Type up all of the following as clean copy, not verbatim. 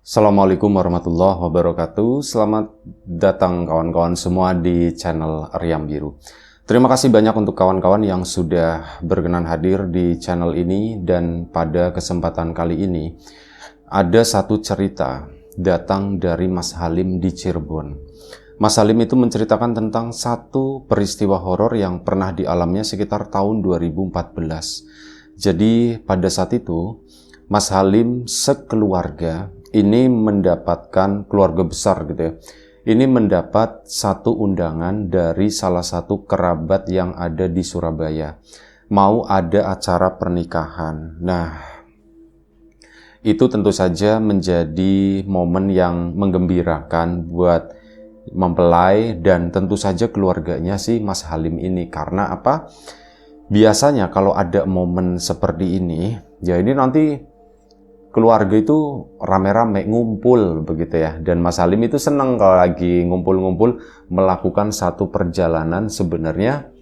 Assalamualaikum warahmatullahi wabarakatuh. Selamat datang kawan-kawan semua di channel Riam Biru. Terima kasih banyak untuk kawan-kawan yang sudah berkenan hadir di channel ini, dan pada kesempatan kali ini ada satu cerita datang dari Mas Halim di Cirebon. Mas Halim itu menceritakan tentang satu peristiwa horor yang pernah dialaminya sekitar tahun 2014. Jadi pada saat itu Mas Halim sekeluarga ini mendapatkan, keluarga besar gitu ya, ini mendapat satu undangan dari salah satu kerabat yang ada di Surabaya. Mau ada acara pernikahan. Nah, itu tentu saja menjadi momen yang menggembirakan buat mempelai dan tentu saja keluarganya si Mas Halim ini. Karena apa? Biasanya kalau ada momen seperti ini, ya ini nanti keluarga itu rame-rame ngumpul begitu ya. Dan Mas Halim itu senang kalau lagi ngumpul-ngumpul melakukan satu perjalanan. Sebenarnya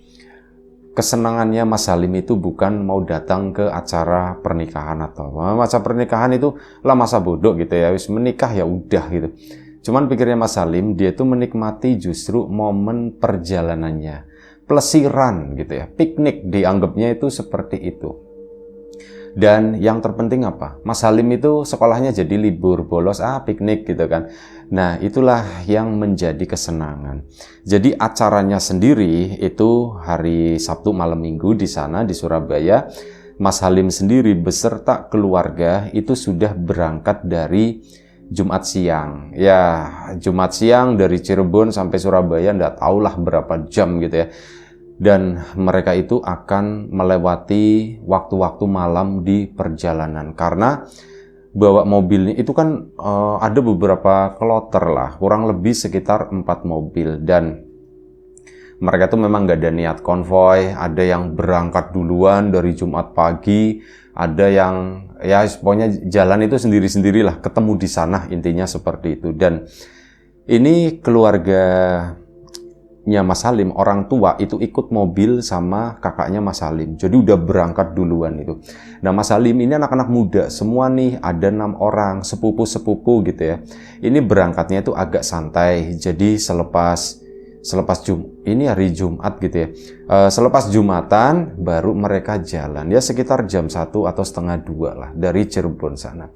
kesenangannya Mas Halim itu bukan mau datang ke acara pernikahan atau masa pernikahan itu lah masa bodoh gitu ya, wis menikah ya udah gitu. Cuman pikirnya Mas Halim, dia itu menikmati justru momen perjalanannya, plesiran gitu ya, piknik, dianggapnya itu seperti itu. Dan yang terpenting apa? Mas Halim itu sekolahnya jadi libur, bolos, piknik gitu kan. Nah, itulah yang menjadi kesenangan. Jadi acaranya sendiri itu hari Sabtu malam Minggu di sana di Surabaya. Mas Halim sendiri beserta keluarga itu sudah berangkat dari Jumat siang. Ya, Jumat siang dari Cirebon sampai Surabaya, nggak tahulah berapa jam gitu ya. Dan mereka itu akan melewati waktu-waktu malam di perjalanan. Karena bawa mobilnya itu kan ada beberapa kloter lah, kurang lebih sekitar 4 mobil. Dan mereka tuh memang gak ada niat konvoy, ada yang berangkat duluan dari Jumat pagi, ada yang ya pokoknya jalan itu sendiri-sendirilah, ketemu di sana, intinya seperti itu. Dan ini keluarganya Mas Halim, orang tua itu ikut mobil sama kakaknya Mas Halim. Jadi udah berangkat duluan itu. Nah, Mas Halim ini anak-anak muda semua nih, ada 6 orang, sepupu-sepupu gitu ya. Ini berangkatnya itu agak santai. Jadi selepas ini hari Jumat gitu ya. Selepas Jumatan baru mereka jalan. Ya sekitar jam 1 atau setengah 2 lah dari Cirebon sana.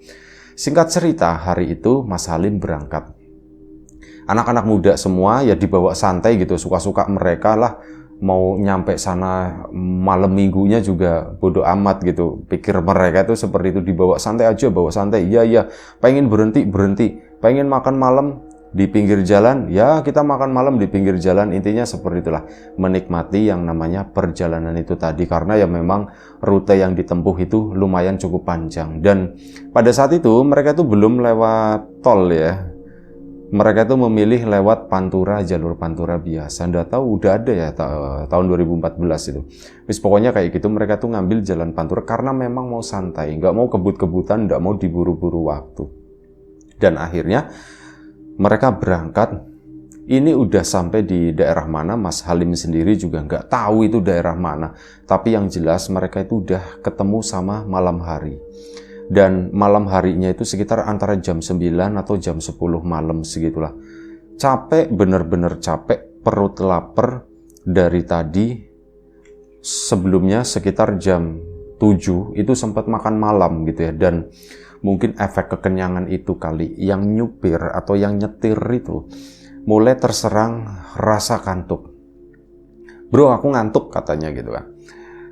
Singkat cerita, hari itu Mas Halim berangkat. Anak-anak muda semua ya dibawa santai gitu, suka-suka mereka lah. Mau nyampe sana malam minggunya juga bodo amat gitu. Pikir mereka itu seperti itu, dibawa santai aja, bawa santai. Iya, pengen berhenti, pengen makan malam di pinggir jalan, ya kita makan malam di pinggir jalan. Intinya seperti itulah, menikmati yang namanya perjalanan itu tadi. Karena ya memang rute yang ditempuh itu lumayan cukup panjang. Dan pada saat itu mereka tuh belum lewat tol ya. Mereka tuh memilih lewat Pantura, jalur Pantura biasa. Nggak tahu udah ada ya tahun 2014 itu. Terus pokoknya kayak gitu, mereka tuh ngambil jalan Pantura karena memang mau santai, nggak mau kebut-kebutan, nggak mau diburu-buru waktu. Dan akhirnya mereka berangkat. Ini udah sampai di daerah mana, Mas Halim sendiri juga nggak tahu itu daerah mana. Tapi yang jelas mereka itu udah ketemu sama malam hari. Dan malam harinya itu sekitar antara jam 9 atau jam 10 malam segitulah. Capek, bener-bener capek, perut lapar dari tadi. Sebelumnya sekitar jam 7 itu sempat makan malam gitu ya. Dan mungkin efek kekenyangan itu kali, yang nyupir atau yang nyetir itu mulai terserang rasa kantuk. Bro, aku ngantuk katanya gitu kan.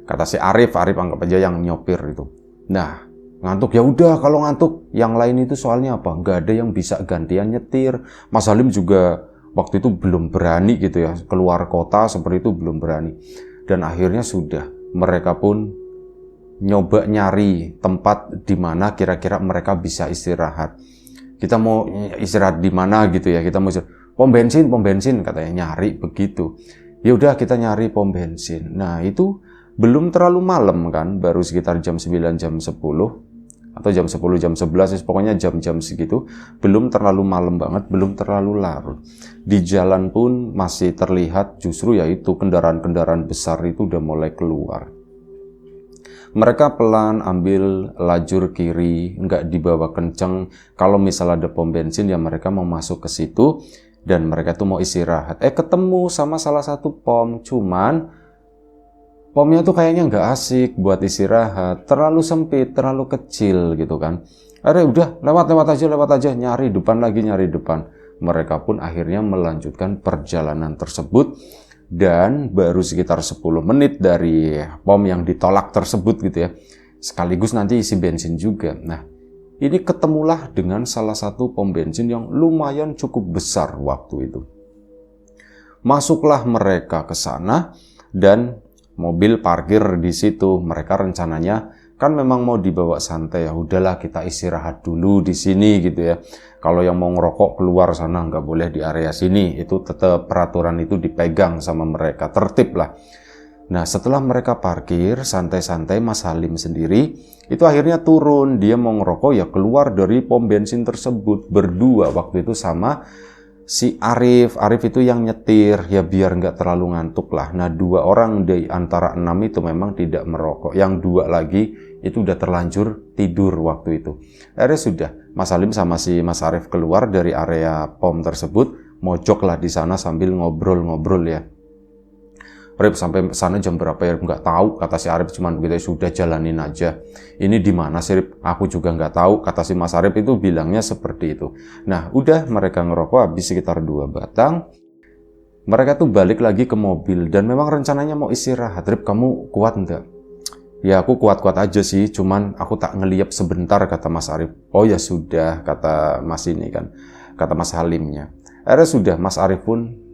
Kata si Arif anggap aja yang nyopir itu. Nah, ngantuk, ya udah kalau ngantuk, yang lain itu soalnya apa? Nggak ada yang bisa gantian nyetir. Mas Halim juga waktu itu belum berani gitu ya, keluar kota seperti itu belum berani. Dan akhirnya sudah, mereka pun nyoba nyari tempat di mana kira-kira mereka bisa istirahat. Kita mau istirahat di mana gitu ya? Kita mau pom bensin katanya, nyari begitu. Ya udah kita nyari pom bensin. Nah, itu belum terlalu malam kan, baru sekitar jam 9, jam 10 atau jam 10, jam 11, pokoknya jam-jam segitu. Belum terlalu malam banget, belum terlalu larut. Di jalan pun masih terlihat justru yaitu kendaraan-kendaraan besar itu udah mulai keluar. Mereka pelan ambil lajur kiri, nggak dibawa kenceng. Kalau misalnya ada pom bensin ya mereka mau masuk ke situ dan mereka tuh mau istirahat. Ketemu sama salah satu pom, cuman pomnya tuh kayaknya nggak asik buat istirahat, terlalu sempit, terlalu kecil gitu kan. Udah lewat aja, nyari depan. Mereka pun akhirnya melanjutkan perjalanan tersebut. Dan baru sekitar 10 menit dari pom yang ditolak tersebut gitu ya, sekaligus nanti isi bensin juga. Nah, ini ketemulah dengan salah satu pom bensin yang lumayan cukup besar waktu itu. Masuklah mereka ke sana dan mobil parkir di situ. Mereka rencananya kan memang mau dibawa santai, ya udahlah kita istirahat dulu di sini gitu ya. Kalau yang mau ngerokok keluar sana, nggak boleh di area sini. Itu tetap peraturan itu dipegang sama mereka, tertib lah. Nah, setelah mereka parkir santai-santai, Mas Halim sendiri itu akhirnya turun. Dia mau ngerokok ya keluar dari pom bensin tersebut berdua waktu itu sama si Arif itu yang nyetir, ya biar nggak terlalu ngantuk lah. Nah, 2 orang di antara 6 itu memang tidak merokok. Yang 2 lagi itu udah terlanjur tidur waktu itu. Akhirnya sudah, Mas Halim sama si Mas Arif keluar dari area pom tersebut, mojok lah di sana sambil ngobrol-ngobrol ya. Arif sampai sana jam berapa ya nggak tahu, kata si Arif, cuman begitu sudah jalanin aja. Ini di mana sih Arif? Aku juga nggak tahu, kata si Mas Arif itu bilangnya seperti itu. Nah udah mereka ngerokok habis sekitar 2 batang. Mereka tuh balik lagi ke mobil dan memang rencananya mau istirahat. Arif, kamu kuat nggak? Ya aku kuat-kuat aja sih, cuman aku tak ngeliap sebentar, kata Mas Arif. Oh ya sudah, kata Mas ini kan, kata Mas Halimnya. Akhirnya sudah, Mas Arif pun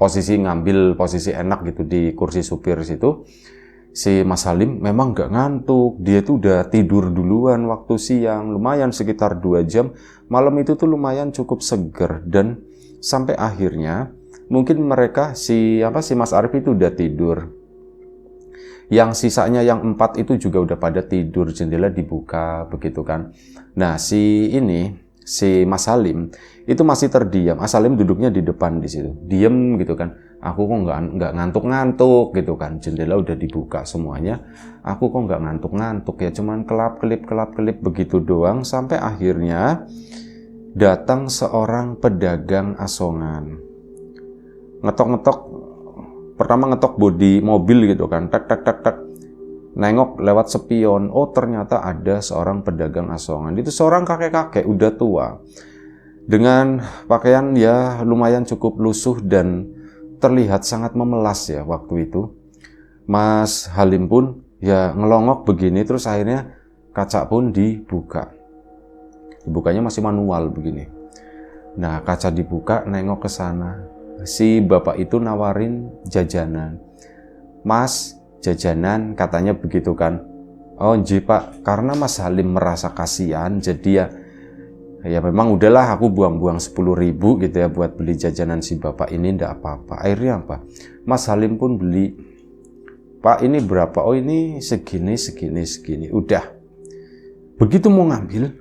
ngambil posisi enak gitu di kursi supir situ. Si Mas Halim memang gak ngantuk, dia tuh udah tidur duluan waktu siang, lumayan sekitar 2 jam. Malam itu tuh lumayan cukup seger dan sampai akhirnya mungkin mereka si Mas Arif itu udah tidur. Yang sisanya yang 4 itu juga udah pada tidur, jendela dibuka begitu kan. Nah, si Mas Halim itu masih terdiam. Mas Halim duduknya di depan di situ, diem gitu kan. Aku kok nggak ngantuk-ngantuk gitu kan. Jendela udah dibuka semuanya. Aku kok nggak ngantuk-ngantuk ya, cuman kelap-kelip begitu doang. Sampai akhirnya datang seorang pedagang asongan. Ngetok-ngetok, pertama ngetok bodi mobil gitu kan. Tak. Nengok lewat spion, oh ternyata ada seorang pedagang asongan. Itu seorang kakek-kakek udah tua, dengan pakaian ya lumayan cukup lusuh dan terlihat sangat memelas ya waktu itu. Mas Halim pun ya ngelongok begini, terus akhirnya kaca pun dibuka. Dibukanya masih manual begini. Nah, kaca dibuka, nengok ke sana. Si bapak itu nawarin jajanan. Mas, jajanan, katanya begitu kan. Oh nji Pak, karena Mas Halim merasa kasihan, jadi ya memang udahlah aku buang-buang 10.000 gitu ya buat beli jajanan si bapak ini, ndak apa-apa. Akhirnya apa? Mas Halim pun beli. Pak, ini berapa? Oh ini segini. Udah. Begitu mau ngambil,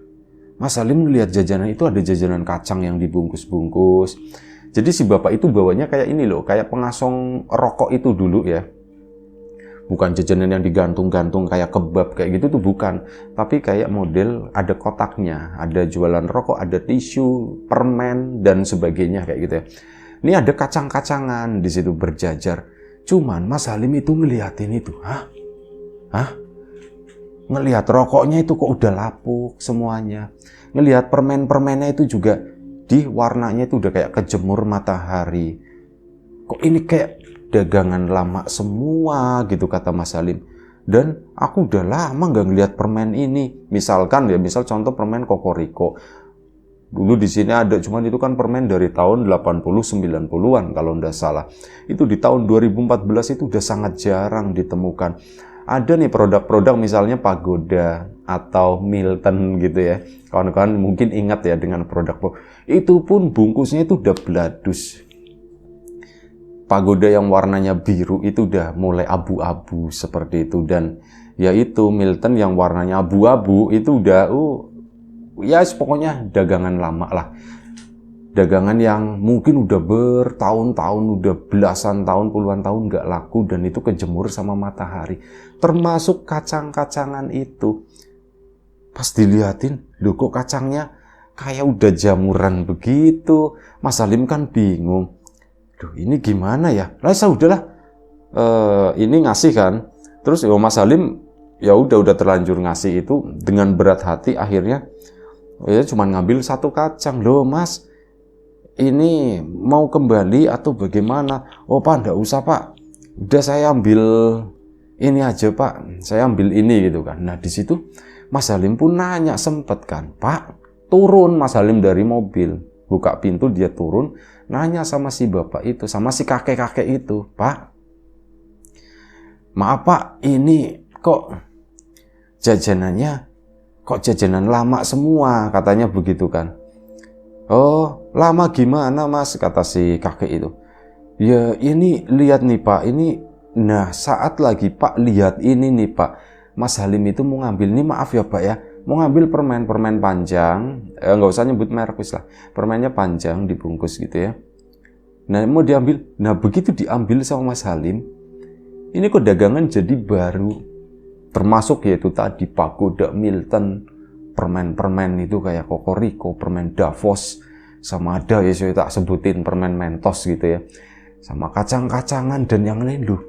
Mas Halim melihat jajanan itu ada jajanan kacang yang dibungkus-bungkus. Jadi si bapak itu bawanya kayak ini loh, kayak pengasong rokok itu dulu ya. Bukan jajanan yang digantung-gantung kayak kebab kayak gitu tuh bukan. Tapi kayak model ada kotaknya, ada jualan rokok, ada tisu, permen, dan sebagainya kayak gitu ya. Ini ada kacang-kacangan di situ berjajar. Cuman Mas Halim itu ngeliatin itu. Hah? Ngelihat rokoknya itu kok udah lapuk semuanya. Ngelihat permen-permennya itu juga warnanya itu udah kayak kejemur matahari. Kok ini kayak dagangan lama semua gitu, kata Mas Halim. Dan aku udah lama nggak ngeliat permen ini. Misal contoh permen Kokoriko. Dulu di sini ada, cuman itu kan permen dari tahun 80-90-an kalau nggak salah. Itu di tahun 2014 itu udah sangat jarang ditemukan. Ada nih produk-produk misalnya Pagoda atau Milton gitu ya. Kawan-kawan mungkin ingat ya dengan produk itu pun bungkusnya itu udah bladus. Pagoda yang warnanya biru itu udah mulai abu-abu seperti itu, dan yaitu Milton yang warnanya abu-abu itu udah ya pokoknya dagangan lama lah. dagangan yang mungkin udah bertahun-tahun, udah belasan tahun, puluhan tahun nggak laku, dan itu kejemur sama matahari. Termasuk kacang-kacangan itu. Pas dilihatin, loh kok kacangnya kayak udah jamuran begitu. Mas Salim kan bingung. Duh, ini gimana ya? Lah udahlah, ini ngasih kan. Terus Mas Salim ya udah terlanjur ngasih itu dengan berat hati. Akhirnya ya cuma ngambil satu kacang. Loh Mas, ini mau kembali atau bagaimana? Oh Pak, enggak usah Pak, udah saya ambil ini aja Pak, saya ambil ini gitu kan. Nah di situ Mas Salim pun nanya, sempet kan, Pak, turun Mas Salim dari mobil, buka pintu, dia turun, nanya sama si bapak itu, sama si kakek-kakek itu, Pak, maaf Pak, ini kok jajanannya, kok jajanan lama semua, katanya begitu kan. Oh, lama gimana Mas, kata si kakek itu. Ya ini lihat nih Pak, ini, nah saat lagi Pak lihat ini nih Pak, Mas Salim itu mau ngambil, nih maaf ya Pak ya, mau ngambil permen panjang, nggak usah nyebut merek wis lah, permennya panjang dibungkus gitu ya. Nah mau diambil, nah begitu diambil sama Mas Salim, ini kok dagangan jadi baru, termasuk yaitu tadi Pagoda Milton, permen-permen itu kayak Kokoriko, permen Davos, sama ada ya saya tak sebutin permen Mentos gitu ya, sama kacang-kacangan dan yang lain. Loh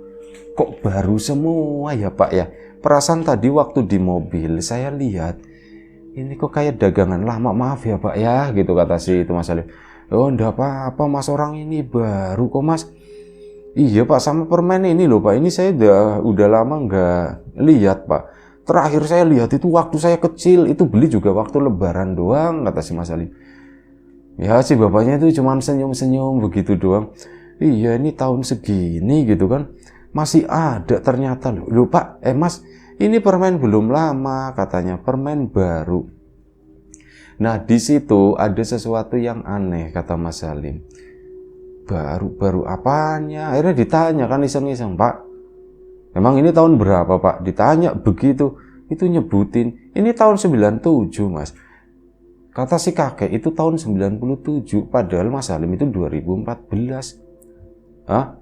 kok baru semua ya Pak ya. Perasaan tadi waktu di mobil saya lihat ini kok kayak dagangan lama, maaf ya Pak ya gitu, kata si itu Mas Salim. Oh enggak apa-apa Mas, orang ini baru kok Mas. Iya Pak, sama permen ini loh Pak, ini saya udah lama nggak lihat Pak. Terakhir saya lihat itu waktu saya kecil, itu beli juga waktu lebaran doang, kata si Mas Salim. Ya si bapaknya itu cuma senyum-senyum begitu doang. Iya ini tahun segini gitu kan, masih ada ternyata loh. Loh Pak, Mas, ini permen belum lama katanya, permen baru. Nah di situ ada sesuatu yang aneh, kata Mas Salim. Baru apanya? Akhirnya ditanya kan iseng-iseng, Pak, emang ini tahun berapa Pak? Ditanya begitu, itu nyebutin, ini tahun 97 Mas. Kata si kakek itu tahun 97, padahal Mas Salim itu 2014. Hah?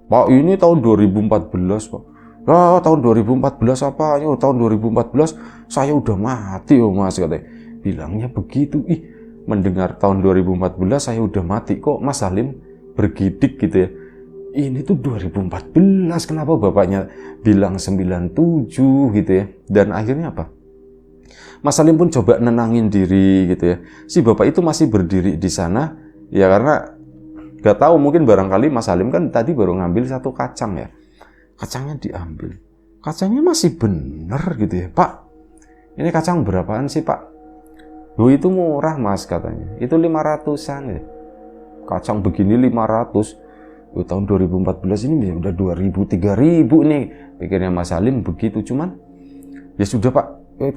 Pak ini tahun 2014 Pak. Lah tahun 2014 apa? Yo tahun 2014 saya udah mati oh Mas, katanya. Bilangnya begitu. Ih, mendengar tahun 2014 saya udah mati, kok Mas Salim bergidik gitu ya. Ini tuh 2014, kenapa bapaknya bilang 97 gitu ya. Dan akhirnya apa? Mas Salim pun coba nenangin diri gitu ya. Si bapak itu masih berdiri di sana ya, karena gak tahu, mungkin barangkali Mas Salim kan tadi baru ngambil satu kacang ya. Kacangnya diambil, kacangnya masih bener gitu ya. Pak, ini kacang berapaan sih Pak? Loh itu murah Mas, katanya. Itu 500-an ya. Kacang begini 500. Tahun 2014 ini udah 2000, 3000 nih. Pikirnya Mas Salim begitu. Cuman ya sudah Pak,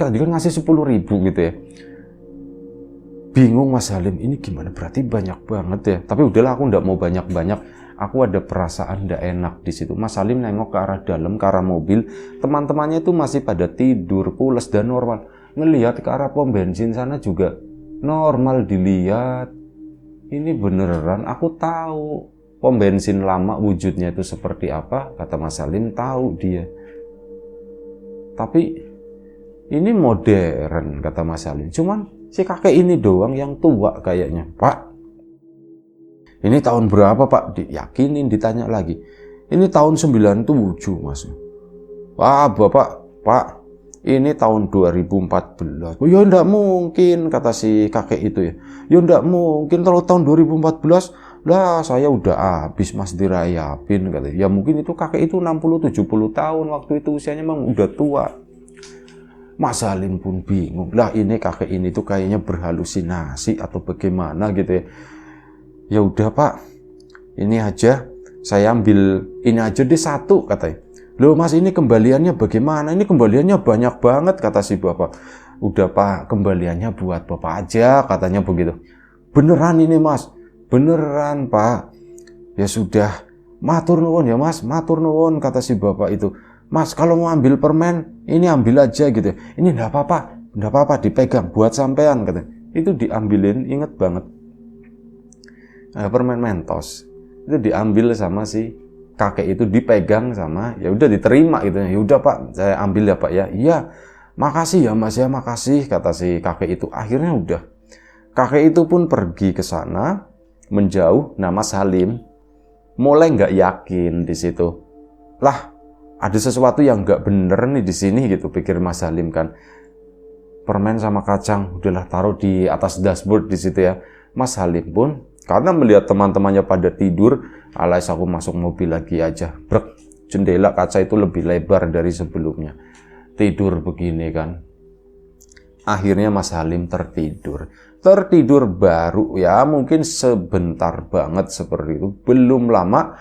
tadi kan ngasih 10.000 gitu ya. Bingung Mas Salim, ini gimana, berarti banyak banget ya. Tapi udahlah, aku nggak mau banyak-banyak. Aku ada perasaan nggak enak di situ. Mas Salim nengok ke arah dalam, ke arah mobil. Teman-temannya itu masih pada tidur, pules dan normal. Ngelihat ke arah pom bensin sana juga normal dilihat. Ini beneran, aku tahu pom bensin lama wujudnya itu seperti apa. Kata Mas Salim, tahu dia. Tapi ini modern, kata Mas Salim. Cuman si kakek ini doang yang tua kayaknya. Pak, ini tahun berapa Pak? Diyakinin, ditanya lagi. Ini tahun 97 Mas. Wah Bapak, Pak, ini tahun 2014. Oh ya enggak mungkin, kata si kakek itu ya. Ya enggak mungkin, kalau tahun 2014 lah saya udah habis Mas dirayapin, katanya. Ya mungkin itu kakek itu 60-70 tahun, waktu itu usianya memang udah tua. Mas Salim pun bingung. Lah ini kakek ini tuh kayaknya berhalusinasi atau bagaimana gitu ya. Ya udah Pak, ini aja saya ambil ini aja deh satu, katanya. Loh Mas, ini kembaliannya bagaimana? Ini kembaliannya banyak banget, kata si bapak. Udah Pak, kembaliannya buat Bapak aja, katanya begitu. Beneran ini Mas? Beneran Pak. Ya sudah, matur nuwun ya Mas, matur nuwun, kata si bapak itu. Mas, kalau mau ambil permen, ini ambil aja gitu. Ini enggak apa-apa dipegang buat sampean, katanya. Itu diambilin, inget banget. permen Mentos itu diambil sama si kakek itu, dipegang sama, ya udah diterima gitu. Ya udah Pak, saya ambil ya Pak ya. Iya, makasih ya Mas ya, makasih, kata si kakek itu. Akhirnya udah, kakek itu pun pergi ke sana, menjauh. Nah Mas Halim mulai nggak yakin di situ. Lah, ada sesuatu yang nggak bener nih di sini gitu, pikir Mas Halim kan. Permen sama kacang udahlah taruh di atas dashboard di situ ya. Mas Halim pun karena melihat teman-temannya pada tidur, alias aku masuk mobil lagi aja. Brek, jendela kaca itu lebih lebar dari sebelumnya. Tidur begini kan. Akhirnya Mas Halim tertidur. Tertidur baru ya, mungkin sebentar banget seperti itu. Belum lama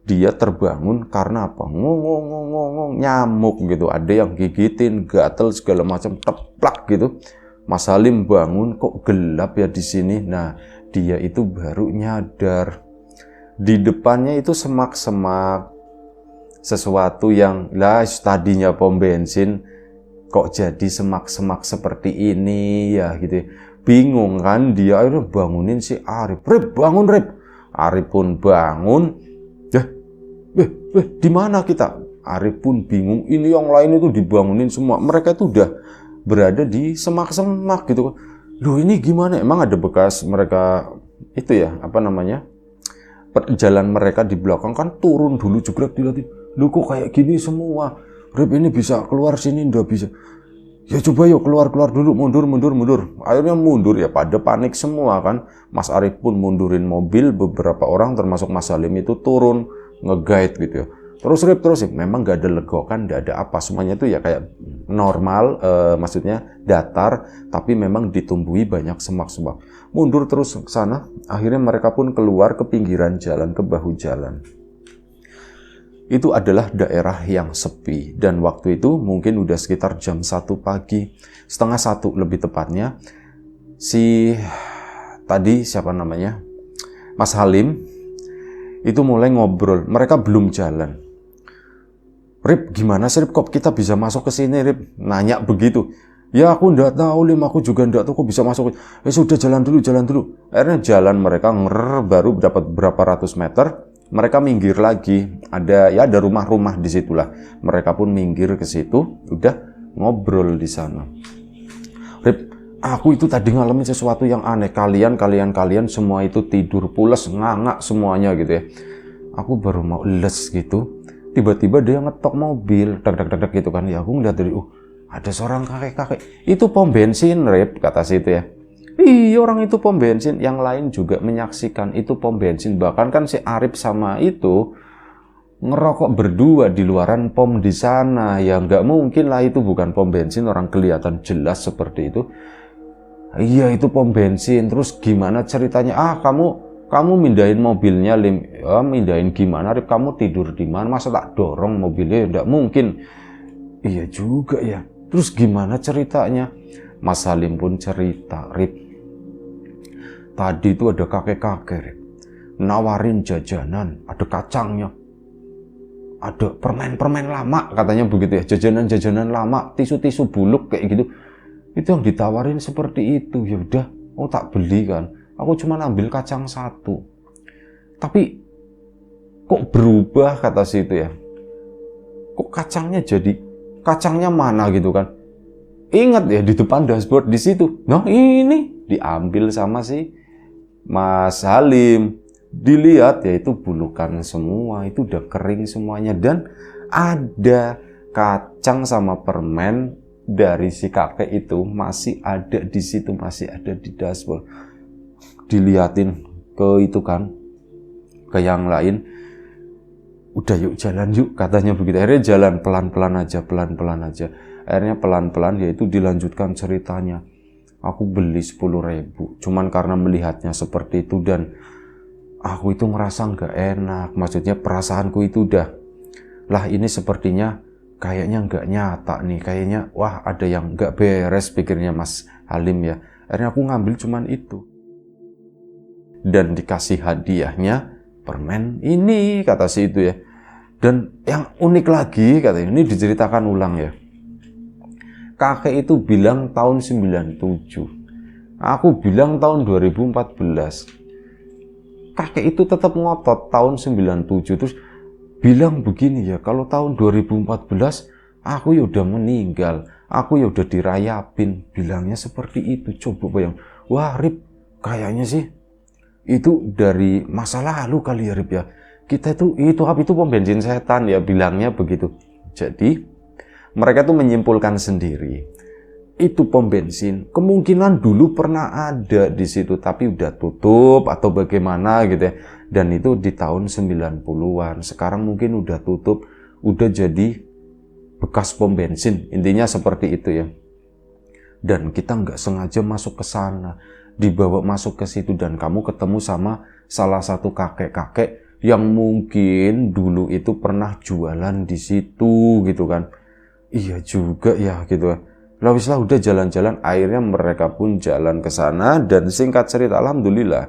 dia terbangun karena apa? Ngong, nyamuk gitu. Ada yang gigitin, gatel segala macam, teplak gitu. Mas Halim bangun, kok gelap ya di sini. Nah, dia itu baru nyadar. Di depannya itu semak-semak. Sesuatu yang lah tadinya pom bensin kok jadi semak-semak seperti ini ya gitu. Bingung kan dia, akhirnya bangunin si Arif. Rip, bangun Rip. Arif pun bangun. Di mana kita? Arif pun bingung. Ini yang lain itu dibangunin semua. Mereka itu udah berada di semak-semak gitu. Loh ini gimana? Emang ada bekas mereka itu ya, apa namanya? Jalan mereka di belakang kan turun dulu juga dilihatin. Loh kok kayak gini semua? Rip ini bisa keluar sini, nggak bisa. Ya coba yuk keluar dulu, mundur. Akhirnya mundur ya, pada panik semua kan. Mas Arif pun mundurin mobil, beberapa orang termasuk Mas Halim itu turun nge-guide gitu ya. Terus memang gak ada legokan, gak ada apa, semuanya itu ya kayak normal, maksudnya datar, tapi memang ditumbuhi banyak semak-semak. Mundur terus ke sana, akhirnya mereka pun keluar ke pinggiran jalan, ke bahu jalan. Itu adalah daerah yang sepi, dan waktu itu mungkin udah sekitar jam 1 pagi, setengah 1 lebih tepatnya. Tadi siapa namanya? Mas Halim itu mulai ngobrol, mereka belum jalan. Rip, gimana sih Rip, kok kita bisa masuk ke sini Rip? Nanya begitu. Ya aku ndak tahu Lim, aku juga ndak tahu kok bisa masuk. Sudah jalan dulu. Akhirnya jalan mereka baru dapat berapa ratus meter, mereka minggir lagi. Ada rumah-rumah di situlah. Mereka pun minggir ke situ, udah ngobrol di sana. Rip, aku itu tadi ngalamin sesuatu yang aneh. Kalian semua itu tidur pules, ngangak semuanya gitu ya. Aku baru mau les gitu. Tiba-tiba dia ngetok mobil, dak gitu kan. Ya aku ngeliat dari, ada seorang kakek. Itu pom bensin, Rip, kata si itu ya. Iya, orang itu pom bensin. Yang lain juga menyaksikan itu pom bensin. Bahkan kan si Arif sama itu ngerokok berdua di luaran pom di sana. Ya nggak mungkin lah itu bukan pom bensin, orang kelihatan jelas seperti itu. Iya, itu pom bensin. Terus gimana ceritanya? Kamu mindahin mobilnya, Lim. Ya, mindahin gimana, Rip? Kamu tidur di mana? Masa tak dorong mobilnya? Nggak mungkin. Iya juga ya. Terus gimana ceritanya? Mas Halim pun cerita, Rip. Tadi itu ada kakek-kakek, Rip. Nawarin jajanan, ada kacangnya. Ada permen-permen lama, katanya begitu ya. Jajanan-jajanan lama, tisu-tisu buluk kayak gitu. Itu yang ditawarin seperti itu. Ya udah, tak beli kan. Aku cuma ambil kacang 1. Tapi kok berubah, kata si itu ya. Kok kacangnya mana gitu kan. Ingat ya, di depan dashboard di situ. Nah ini diambil sama si Mas Halim. Dilihat ya itu bulukan semua, itu udah kering semuanya. Dan ada kacang sama permen dari si kakek itu masih ada di situ, masih ada di dashboard. Diliatin ke itu kan, ke yang lain. Udah yuk jalan yuk, katanya begitu. Akhirnya jalan pelan-pelan aja. Akhirnya pelan-pelan yaitu dilanjutkan ceritanya. Aku beli 10.000, cuman karena melihatnya seperti itu dan aku itu ngerasa nggak enak. Maksudnya perasaanku itu udah, lah ini sepertinya kayaknya nggak nyata nih. Kayaknya wah ada yang nggak beres, pikirnya Mas Halim ya. Akhirnya aku ngambil cuman itu. Dan dikasih hadiahnya permen ini, kata si itu ya. Dan yang unik lagi, katanya ini diceritakan ulang ya. Kakek itu bilang tahun 97. Aku bilang tahun 2014. kakek itu tetap ngotot tahun 97 terus bilang begini ya, kalau tahun 2014 aku ya udah meninggal, aku ya udah dirayapin, bilangnya seperti itu. Coba bayang, wah Rip, kayaknya sih itu dari masa lalu kali ya Rip ya. Kita itu pom bensin setan ya, bilangnya begitu. Jadi mereka tuh menyimpulkan sendiri, itu pom bensin kemungkinan dulu pernah ada di situ tapi udah tutup atau bagaimana gitu ya. Dan itu di tahun 90-an. Sekarang mungkin udah tutup, udah jadi bekas pom bensin. Intinya seperti itu ya. Dan kita nggak sengaja masuk ke sana, dibawa masuk ke situ, dan kamu ketemu sama salah satu kakek-kakek yang mungkin dulu itu pernah jualan di situ gitu kan. Iya juga ya gitu kan. Lalu udah jalan-jalan, akhirnya mereka pun jalan ke sana, dan singkat cerita alhamdulillah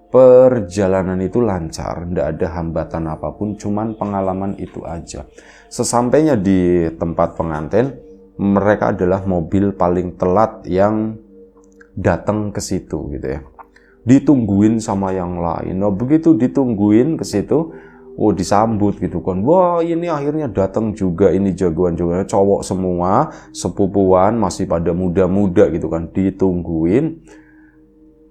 perjalanan itu lancar, tidak ada hambatan apapun, cuman pengalaman itu aja. Sesampainya di tempat pengantin, mereka adalah mobil paling telat yang datang ke situ gitu ya. Ditungguin sama yang lain. Nah, begitu ditungguin ke situ, disambut gitu kan. Wah, ini akhirnya datang juga, ini jagoan-jagoannya cowok semua, sepupuan, masih pada muda-muda gitu kan. Ditungguin,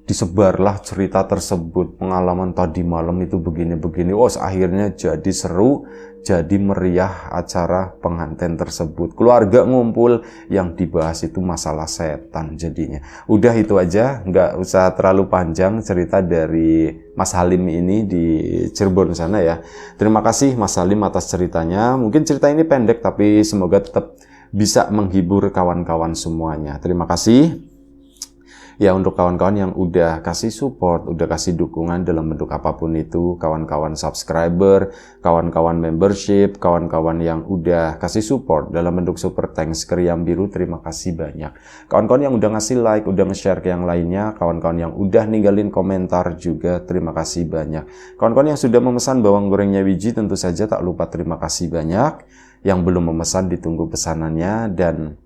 disebarlah cerita tersebut, pengalaman tadi malam itu begini-begini. Akhirnya jadi seru, jadi meriah acara pengantin tersebut. Keluarga ngumpul, yang dibahas itu masalah setan jadinya. Udah itu aja, nggak usah terlalu panjang cerita dari Mas Halim ini di Cirebon sana ya. Terima kasih Mas Halim atas ceritanya. Mungkin cerita ini pendek tapi semoga tetap bisa menghibur kawan-kawan semuanya. Terima kasih. Ya, untuk kawan-kawan yang udah kasih support, udah kasih dukungan dalam bentuk apapun itu, kawan-kawan subscriber, kawan-kawan membership, kawan-kawan yang udah kasih support dalam bentuk super thanks ke Riam Biru, terima kasih banyak. Kawan-kawan yang udah ngasih like, udah nge-share ke yang lainnya, kawan-kawan yang udah ninggalin komentar juga, terima kasih banyak. Kawan-kawan yang sudah memesan bawang gorengnya Wiji, tentu saja tak lupa terima kasih banyak. Yang belum memesan, ditunggu pesanannya. Dan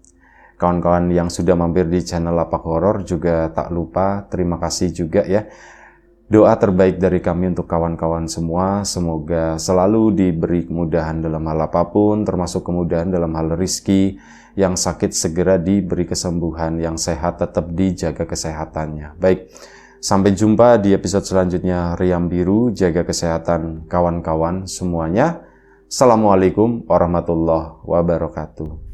kawan-kawan yang sudah mampir di channel Lapak Horor juga tak lupa terima kasih juga ya. Doa terbaik dari kami untuk kawan-kawan semua, semoga selalu diberi kemudahan dalam hal apapun, termasuk kemudahan dalam hal rizki. Yang sakit segera diberi kesembuhan, yang sehat tetap dijaga kesehatannya. Baik, sampai jumpa di episode selanjutnya Riam Biru. Jaga kesehatan kawan-kawan semuanya. Assalamualaikum warahmatullahi wabarakatuh.